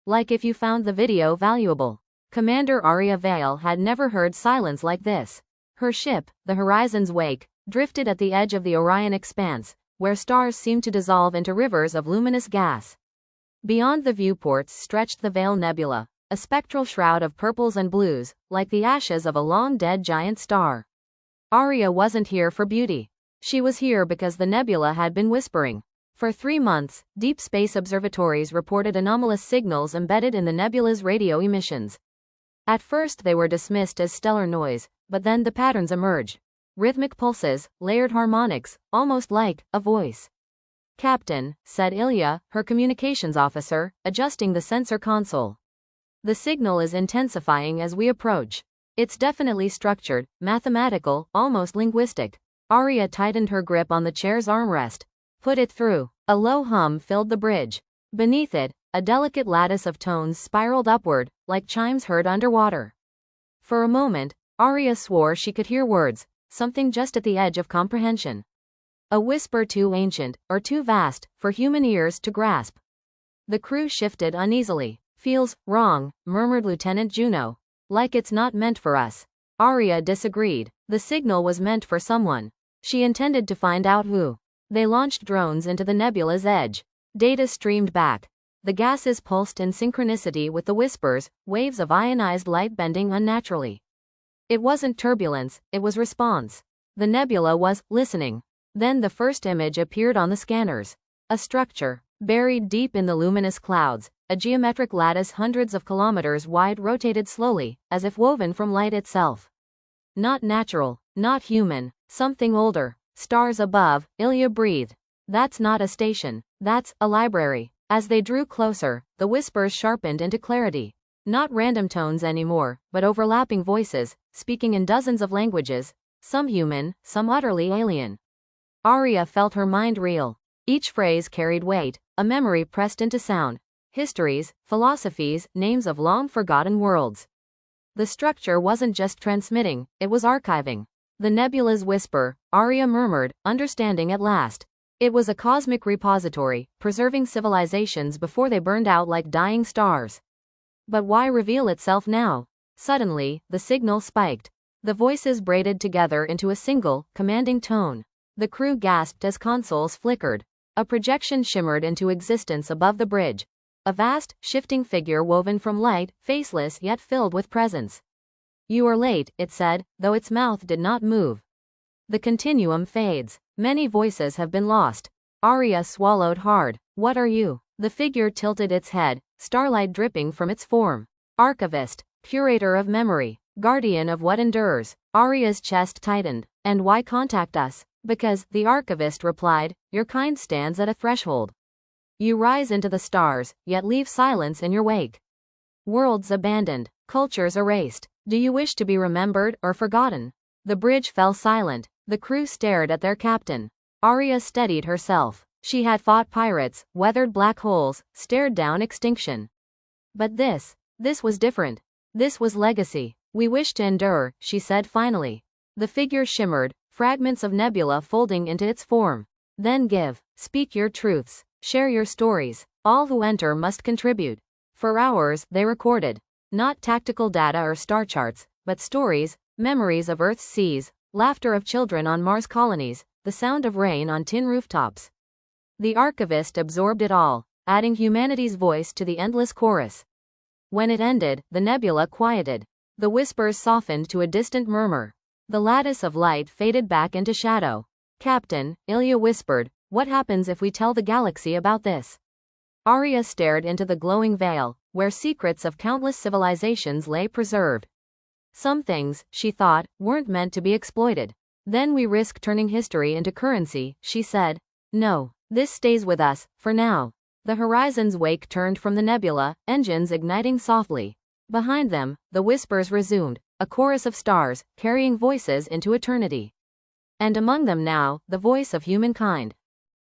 Like if you found the video valuable. Commander Lyra Vance had never heard silence like this. Her ship, the Horizon's Wake, drifted at the edge of the Orion expanse, where stars seemed to dissolve into rivers of luminous gas. Beyond the viewports stretched the Veil Nebula, a spectral shroud of purples and blues, like the ashes of a long-dead giant star. Lyra wasn't here for beauty. She was here because the nebula had been whispering. For 3 months, deep space observatories reported anomalous signals embedded in the nebula's radio emissions. At first they were dismissed as stellar noise, but then the patterns emerged. Rhythmic pulses, layered harmonics, almost like a voice. "Captain," said Ilya, her communications officer, adjusting the sensor console. "The signal is intensifying as we approach. It's definitely structured, mathematical, almost linguistic." Lyra tightened her grip on the chair's armrest. "Put it through." A low hum filled the bridge. Beneath it, a delicate lattice of tones spiraled upward, like chimes heard underwater. For a moment, Lyra swore she could hear words, something just at the edge of comprehension. A whisper too ancient, or too vast, for human ears to grasp. The crew shifted uneasily. "Feels wrong," murmured Lieutenant Juno. "Like it's not meant for us." Lyra disagreed. The signal was meant for someone. She intended to find out who. They launched drones into the nebula's edge. Data streamed back. The gases pulsed in synchronicity with the whispers, waves of ionized light bending unnaturally. It wasn't turbulence, it was response. The nebula was listening. Then the first image appeared on the scanners. A structure, buried deep in the luminous clouds, a geometric lattice hundreds of kilometers wide rotated slowly, as if woven from light itself. Not natural, not human, something older. Stars above, Ilya breathed. "That's not a station, that's a library." As they drew closer, the whispers sharpened into clarity. Not random tones anymore, but overlapping voices, speaking in dozens of languages, some human, some utterly alien. Lyra felt her mind reel. Each phrase carried weight, a memory pressed into sound. Histories, philosophies, names of long-forgotten worlds. The structure wasn't just transmitting, it was archiving. "The nebula's whisper," Lyra murmured, understanding at last. It was a cosmic repository, preserving civilizations before they burned out like dying stars. But why reveal itself now? Suddenly, the signal spiked. The voices braided together into a single, commanding tone. The crew gasped as consoles flickered. A projection shimmered into existence above the bridge. A vast, shifting figure woven from light, faceless yet filled with presence. "You are late," it said, though its mouth did not move. The continuum fades. Many voices have been lost. Lyra swallowed hard. "What are you?" The figure tilted its head, starlight dripping from its form. "Archivist, curator of memory, guardian of what endures." Lyra's chest tightened. "And why contact us?" "Because," the archivist replied, "your kind stands at a threshold. You rise into the stars, yet leave silence in your wake. Worlds abandoned, cultures erased. Do you wish to be remembered or forgotten?" The bridge fell silent. The crew stared at their captain. Lyra steadied herself. She had fought pirates, weathered black holes, stared down extinction. But this was different. This was legacy. "We wish to endure," she said finally. The figure shimmered, fragments of nebula folding into its form. "Then give. Speak your truths. Share your stories. All who enter must contribute." For hours, they recorded. Not tactical data or star charts, but stories, memories of Earth's seas, laughter of children on Mars colonies, the sound of rain on tin rooftops. The archivist absorbed it all, adding humanity's voice to the endless chorus. When it ended, the nebula quieted. The whispers softened to a distant murmur. The lattice of light faded back into shadow. "Captain," Ilya whispered, "what happens if we tell the galaxy about this?" Lyra stared into the glowing veil, where secrets of countless civilizations lay preserved. Some things, she thought, weren't meant to be exploited. "Then we risk turning history into currency," she said. "No, this stays with us, for now." The Horizon's Wake turned from the nebula, engines igniting softly. Behind them, the whispers resumed, a chorus of stars, carrying voices into eternity. And among them now, the voice of humankind.